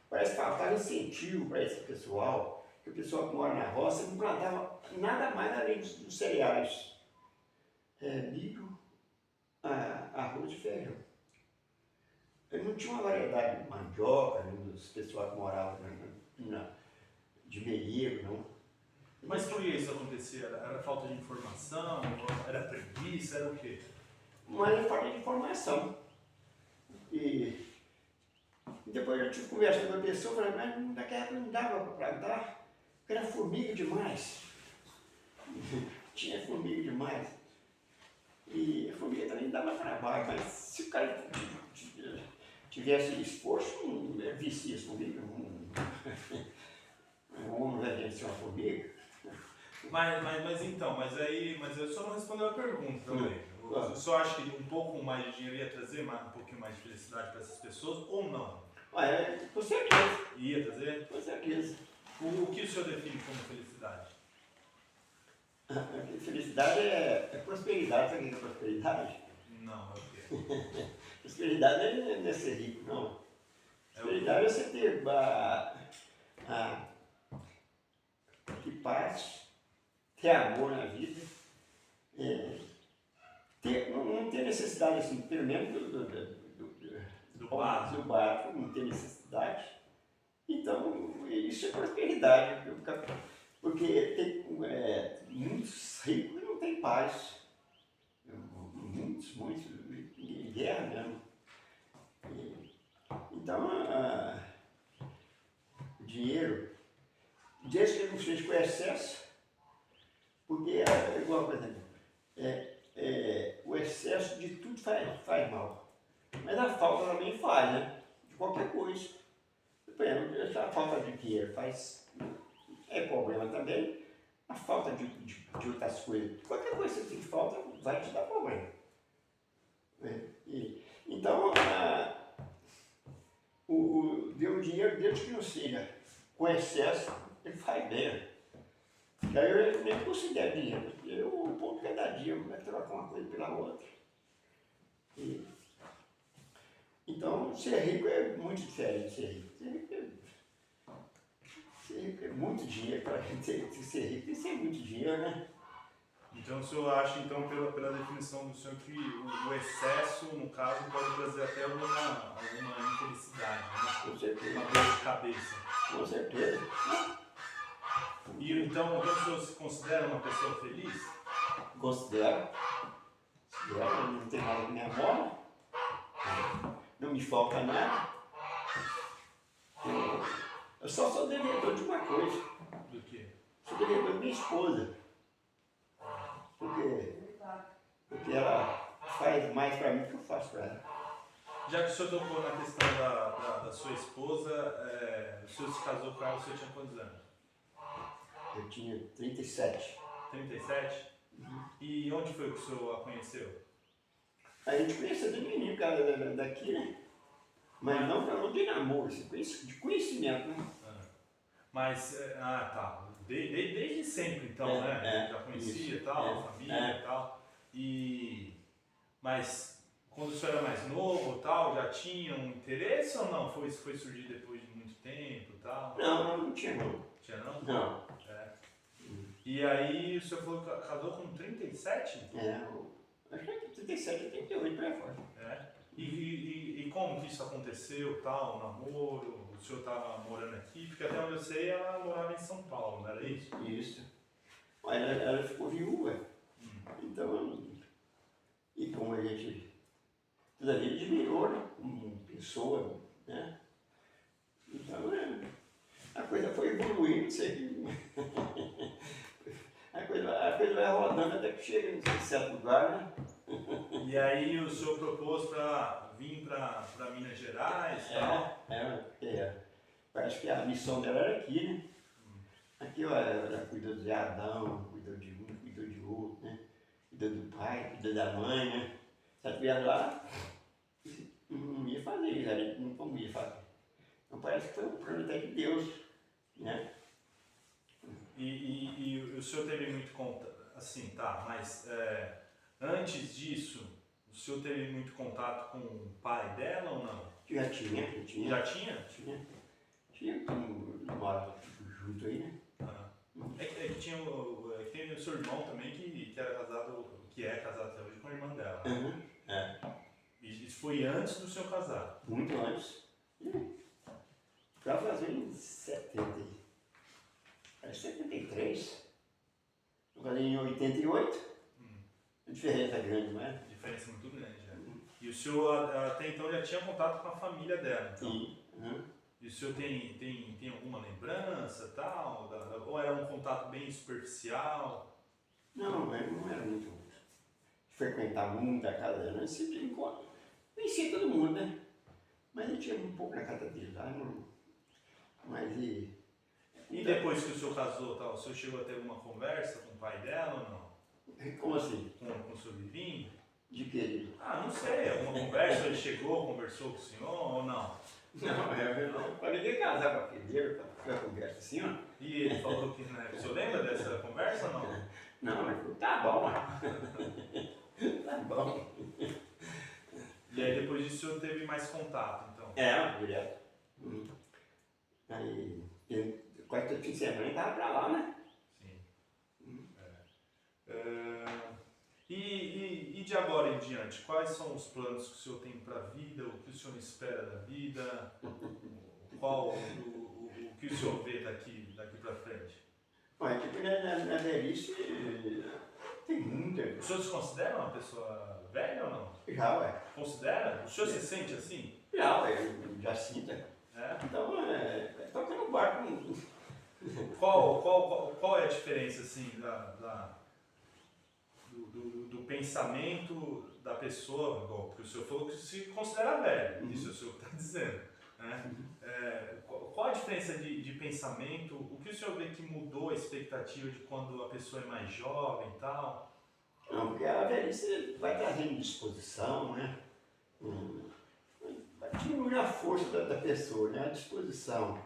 Parece que faltava incentivo para esse pessoal, que o pessoal que mora na roça não plantava nada mais além dos cereais. Milho, arroz e feijão. ele não tinha uma variedade de mandioca, né, dos pessoal que moravam de Meireiro, não. Mas por que isso acontecia? Era falta de informação? Era preguiça? Era o quê? Mas é falta de informação. E depois eu tive conversa com uma pessoa, falei, mas naquela época não dava para plantar, porque era formiga demais. Tinha formiga demais. E a formiga também dava trabalho, mas se o cara tivesse esforço, não vicia as formigas. Um homem vai vencer uma formiga. Mas eu só não respondeu a pergunta também. O senhor acha que um pouco mais de dinheiro ia trazer um pouquinho mais de felicidade para essas pessoas ou não? Com certeza. Ia trazer? Com certeza. O que o senhor define como felicidade? Felicidade é prosperidade. Sabe o que é prosperidade? Não, é o quê? Prosperidade não é ser rico, não. Prosperidade é você ter paz, ter amor na vida, não ter necessidade, assim, pelo menos do básico, não ter necessidade. Então, isso é prosperidade, porque tem muitos ricos não têm paz. Muitos, em guerra mesmo. Então, o dinheiro, desde que ele não seja com excesso, porque é igual, por exemplo, o excesso de tudo faz mal. Mas a falta também faz, né? De qualquer coisa. Por exemplo, a falta de dinheiro é problema também. A falta de outras coisas. Qualquer coisa que você tem falta vai te dar problema. Então, o dinheiro, desde que não seja com excesso, ele faz bem. Daí eu nem considero dinheiro. Eu pouco cada dia, vai trocar uma coisa pela outra. Então, ser rico é muito diferente de ser rico. Ser rico é muito dinheiro. Para ser rico tem que ser muito dinheiro, né? Então o senhor acha, então, pela definição do senhor, que o excesso, no caso, pode trazer até alguma infelicidade, né? Com certeza. Uma dor de cabeça. Com certeza. E então, o senhor se considera uma pessoa feliz? Considero. Não tem nada que me amola. Não me falta nada. Eu só sou devedor de uma coisa. Do quê? Sou devedor da minha esposa. Porque ela faz mais para mim do que eu faço para ela. Já que o senhor tocou na questão da sua esposa, o senhor se casou com ela, o senhor tinha quantos anos? Eu tinha 37. 37? Uhum. E onde foi que o senhor a conheceu? A gente conheceu de menino, cara, daqui, né? Mas não de namoro, de conhecimento, né? Tá. Desde sempre, então, né? Já conhecia e tal, a família e tal. Mas quando o senhor era mais novo tal, já tinha um interesse ou não? Foi surgir depois de muito tempo e tal? Não tinha não. Tinha não? Não. E aí o senhor falou que casou com 37? Acho que é 37, 38 para fora. E como que isso aconteceu, tal, o namoro? O senhor estava morando aqui? Porque até onde eu sei ela morava em São Paulo, não era isso? Isso. Mas ela ficou viúva. Então, e como a gente toda a vida admirou, né? Como pessoa, né? Então, a coisa foi evoluindo, não sei. A coisa vai rodando até que chega em certo lugar, né? E aí o senhor propôs para vir para Minas Gerais e tal? Parece que a missão dela era aqui, né? Aqui ela cuidou de Adão, cuidou de um, cuidou de outro, né? Cuidou do pai, cuidou da mãe, né? Se ela estivesse lá, não ia fazer isso, ela não ia fazer. Então parece que foi um plano até de Deus, né? E o senhor teve muito contato, assim, tá, mas antes disso, o senhor teve muito contato com o pai dela ou não? Já tinha. Já tinha? Tinha, como mora junto aí, né? É que tem o seu irmão também que era casado, que é casado até hoje com a irmã dela. Uhum. E E isso foi antes do senhor casar? Muito antes. Já fazia em 70, 73. Eu casei em 88. A diferença é grande, não é? Diferença muito grande, né? E o senhor até então já tinha contato com a família dela, então? Sim. E o senhor tem alguma lembrança, tal? Ou era um contato bem superficial? Não era muito frequentar muito a casa dela, mas sempre encontro. Conhecia todo mundo, né? Mas eu tinha um pouco na casa dele lá, não. Mas E depois que o senhor casou, tal, o senhor chegou a ter alguma conversa com o pai dela ou não? Como assim? Com o senhor Livinho? De quê? Ah, não sei, alguma conversa, ele chegou, conversou com o senhor ou não? Não, eu parei de casar com a filha dele, foi a conversa assim, ó. E ele falou que, né, o senhor lembra dessa conversa ou não? Não, ele falou, tá bom, tá bom. E aí depois disso o senhor teve mais contato, então? Direto. Aí, quase todo fim de semana ele tava pra lá, né? Sim. E de agora em diante, quais são os planos que o senhor tem para a vida, o que o senhor espera da vida, o que o senhor vê daqui para frente? Olha, tipo, na velhice tem muita. O senhor se considera uma pessoa velha ou não? Já, ué. Considera? O senhor se sente assim? Já, ué, já sinta. É? Então, toca no barco. Qual é a diferença assim do pensamento da pessoa, porque o senhor falou que se considera velho, isso é o senhor que está dizendo, né? Qual a diferença de pensamento, o que o senhor vê que mudou a expectativa de quando a pessoa é mais jovem e tal? Não, porque a velhice vai trazendo disposição, né? Vai diminuindo a força da pessoa, né? A disposição.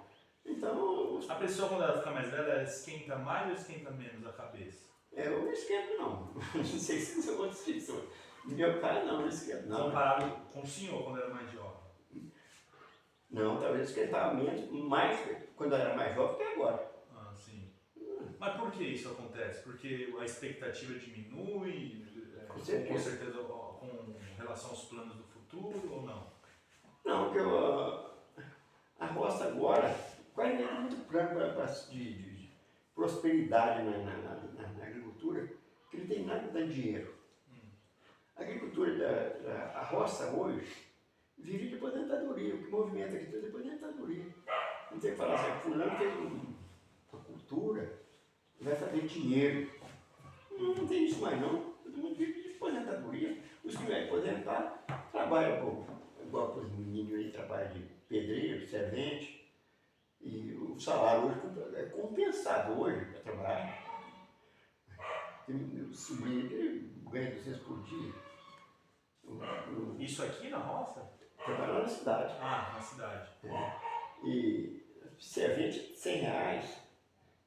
Então, A pessoa quando ela fica mais velha, ela esquenta mais ou esquenta menos a cabeça? eu não esquento não. Não sei se são outras pessoas. Meu pai não esquenta não. Comparado com o senhor quando era mais jovem? Não, talvez esquentava menos, mais quando eu era mais jovem que agora. Ah, sim. Mas por que isso acontece? Porque a expectativa diminui, Com com certeza. certeza, com relação aos planos do futuro ou não? Não, porque a roça agora quase nem tem muito plano de prosperidade na agricultura, que não tem nada dando dinheiro. A agricultura, a roça hoje, vive de aposentadoria, o que movimenta aqui tudo é aposentadoria. Não tem que falar assim, fulano tem uma cultura, vai fazer dinheiro. Não tem isso mais não, todo mundo vive de aposentadoria. Os que vai aposentar, trabalham igual para os meninos aí, trabalham de pedreiro, servente. E o salário hoje é compensado hoje para trabalhar. Tem meu sobrinho que ganha 200 por dia. Isso aqui na roça? Trabalha na cidade. Ah, na cidade. E servente, 100 reais.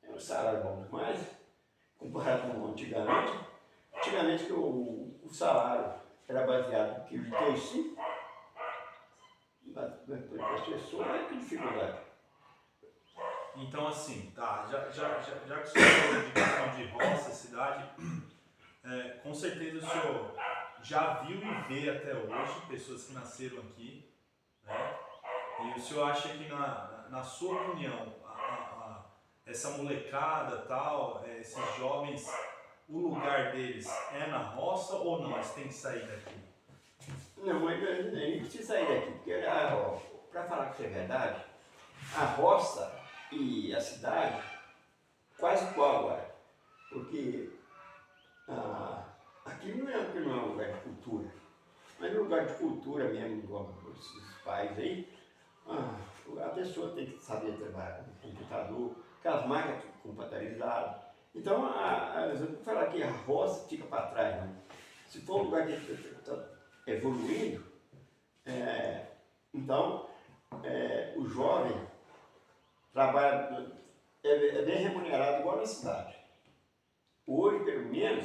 É um salário bom demais, comparado com antigamente. Antigamente que o salário era baseado no quilo de toicinho. Para as pessoas, é que dificuldade. Então, assim, tá, já que o senhor falou de questão de roça, cidade, com certeza o senhor já viu e vê até hoje pessoas que nasceram aqui, né? E o senhor acha que, na sua opinião, essa molecada, tal, esses jovens, o lugar deles é na roça ou não? Eles têm que sair daqui? Não, mas nem precisa sair daqui, porque, para falar que isso é verdade, a roça e a cidade quase igual agora, porque aqui não é um lugar de cultura, mas no lugar de cultura mesmo, igual esses pais aí, a pessoa tem que saber trabalhar com computador, aquelas máquinas computarizadas. Então, eu vou falar que a roça fica para trás, não. Se for um lugar que está evoluindo, então o jovem trabalha, é bem remunerado igual na cidade. Hoje, pelo menos,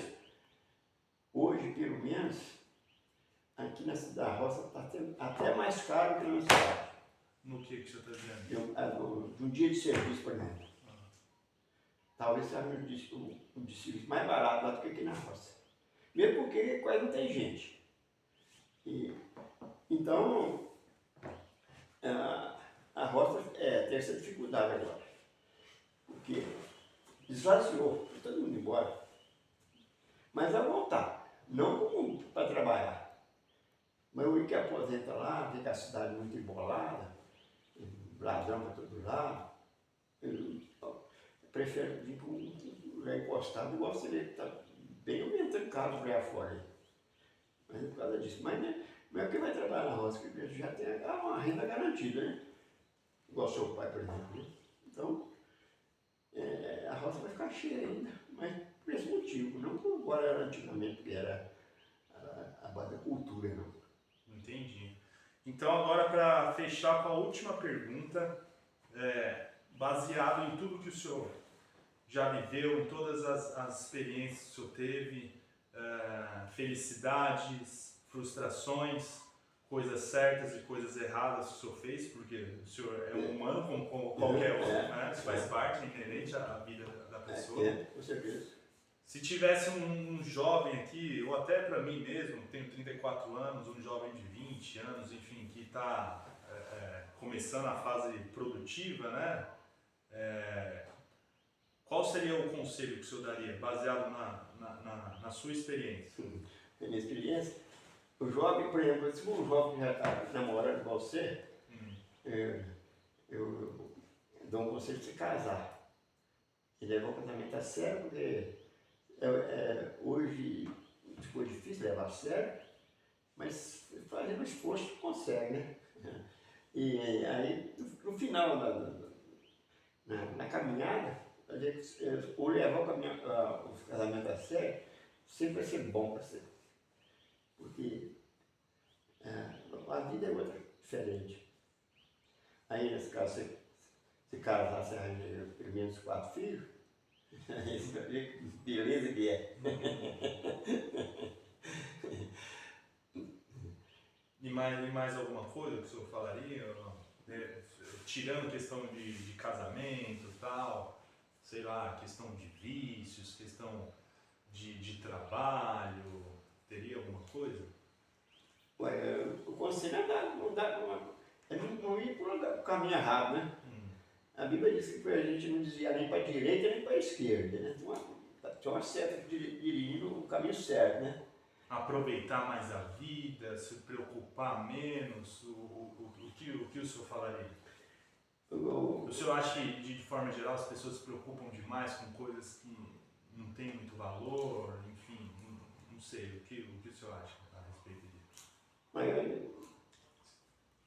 aqui na cidade, a roça está até mais caro que na cidade. No que o senhor está dizendo? De um dia de serviço, por exemplo. Talvez seja um de serviço mais barato lá do que aqui na roça. Mesmo porque quase não tem gente. E, então, a roça tem essa dificuldade agora. Porque esvaziou, foi todo mundo embora. Mas vai voltar, não para trabalhar. Mas o que aposenta lá, vê que a cidade é muito embolada, ladrão para todo lado, ele prefere vir para um lugar encostado, igual você vê que está bem aumentando carro por aí fora. Mas é por causa disso. Mas não é porque vai trabalhar na roça, que ele já tem uma renda garantida, né? Igual seu pai, por exemplo. Né? Então, a roça vai ficar cheia ainda, mas por esse motivo, não como agora era antigamente, que era a base da cultura, não. Entendi. Então agora para fechar com a última pergunta, baseado em tudo que o senhor já viveu, em todas as experiências que o senhor teve, felicidades, frustrações, coisas certas e coisas erradas que o senhor fez, porque o senhor é um humano como qualquer outro, né? Isso faz parte, é inerente à vida da pessoa. Com certeza. Se tivesse um jovem aqui, ou até para mim mesmo, tenho 34 anos, um jovem de 20 anos, enfim, que está começando a fase produtiva, né? Qual seria o conselho que o senhor daria, baseado na sua experiência? Na minha experiência, o jovem, por exemplo, se um jovem já está namorando igual você, eu dou um conselho de se casar. E levar o casamento a sério, porque hoje ficou difícil levar a sério, mas fazendo esforço consegue, né? E aí, no final na caminhada, ou levar o casamento a sério, sempre vai ser bom para você. Porque a vida é outra, diferente. Aí, nesse caso, se casar, você arranja pelo menos 4 filhos, isso beleza que é. E mais alguma coisa que o senhor falaria? Tirando questão de casamento e tal, sei lá, questão de vícios, questão de trabalho, teria alguma coisa? O conselho é não ir por o caminho errado, né? A Bíblia diz que a gente não desvia nem para a direita nem para a esquerda, né? Tem uma seta dirigindo o caminho certo, né? Aproveitar mais a vida, se preocupar menos, o que o senhor falaria? O senhor acha que, de forma geral, as pessoas se preocupam demais com coisas que não têm muito valor, enfim, não sei, o que o senhor acha a respeito disso? Mas,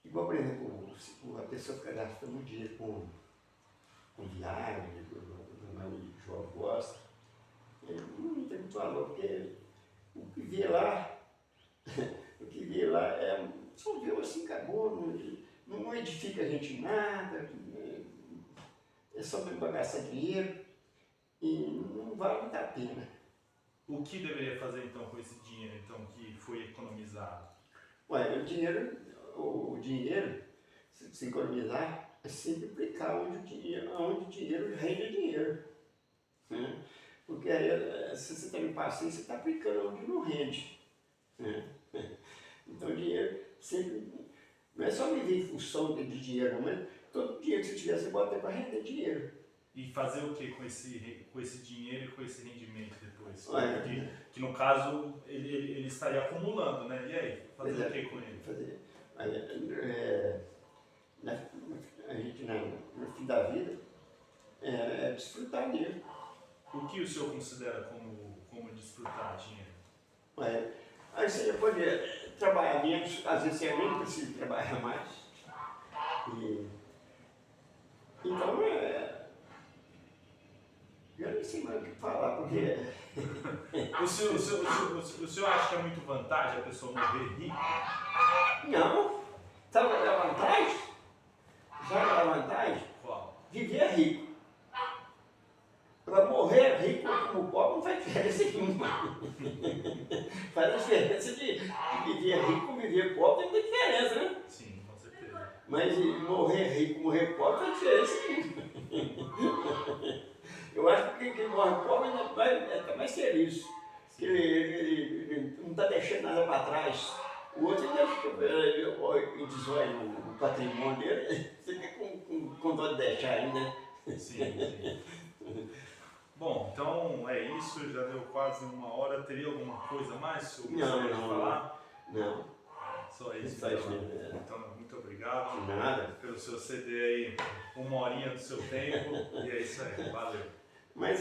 igual, por exemplo, a pessoa fica gastando dinheiro com viagem, o jovem gosta, não tem muito valor, porque o que vê lá, só viu assim, acabou, não edifica a gente em nada, é só mesmo para gastar dinheiro e não vale muito a pena. O que deveria fazer então com esse dinheiro então, que foi economizado? Ué, o dinheiro, se economizar, é sempre aplicar onde o dinheiro rende dinheiro. Né? Porque aí, se você está em paciência, você está aplicando onde não rende. Né? Então o dinheiro sempre. Não é só viver em função de dinheiro, mas todo dinheiro que você tiver, você bota para render dinheiro. E fazer o que com esse dinheiro e com esse rendimento depois? Que no caso ele estaria acumulando, né? E aí? Fazer o que com ele? A gente, no fim da vida, desfrutar dele. O que o senhor considera como desfrutar dinheiro? Aí você pode trabalhar menos, às vezes você nem precisa trabalhar mais. Então, eu nem sei mais o que falar, porque... O senhor acha que é muito vantagem a pessoa morrer rica? Não. Sabe qual é a vantagem? Qual? Viver rico. Agora, morrer rico como pobre não faz diferença nenhuma. Faz a diferença de viver rico ou viver pobre, tem muita diferença, né? Sim, com certeza. Mas morrer rico, morrer pobre, não faz diferença nenhuma. Eu acho que quem morre pobre está mais feliz. Que ele não está deixando nada para trás. O outro ele desóia no patrimônio dele, você fica com dó de deixar ainda. Sim, sim. Bom, então é isso, já deu quase 1 hora. Teria alguma coisa mais que eu gostaria de falar? Não. Só isso. Só isso Então, mesmo. então, muito obrigado De nada. pelo seu ceder aí 1 horinha do seu tempo. E é isso aí, valeu. Mas